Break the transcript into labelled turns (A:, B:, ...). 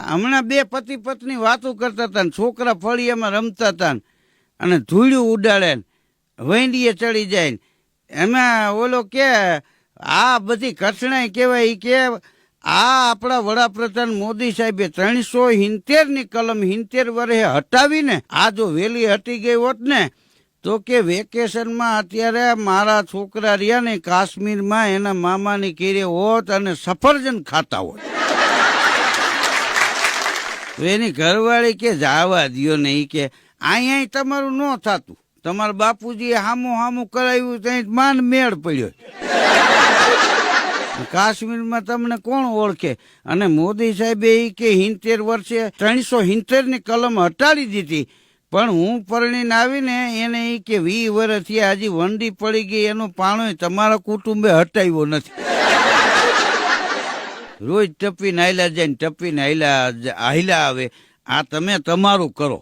A: હમણાં બે પતિ પત્ની વાતો કરતા હતા ને છોકરા ફળિયામાં રમતા હતા અને ધૂળ્યું ઉડાડે ને વૈંડીએ ચડી જાય ને એમાં ઓલો કે આ બધી કઠણાઈ કહેવાય કે આ આપણા વડાપ્રધાન મોદી સાહેબે 370ની કલમ 70 વર્ષે હટાવીને આ જો વેલી હટી ગઈ હોત ને તો કે વેકેશનમાં અત્યારે મારા છોકરા રહ્યા ને કાશ્મીરમાં એના મામાની ઘેરે હોત અને સફરજન ખાતા હોત. એની ઘરવાળી કે જાવા દ્યો ને ઈ કે અહીંયા તમારું ન થતું, તમારા બાપુજીએ હામું કરાવ્યું ત્યાં માન મેળ પડ્યો. કાશ્મીરમાં તમને કોણ ઓળખે? અને મોદી સાહેબે ઈ કે 70 વર્ષે 370ની કલમ હટાડી દીધી, પણ હું પરણીને આવીને એને ઈ કે 20 વર્ષ થયા હજી વંડી પડી ગઈ એનું પાણો તમારા કુટુંબે હટાવ્યો નથી. રોજ ટપીને હાલ્યા જાય ને ટપીને હાલ્યા આવે. આ તમે તમારું કરો.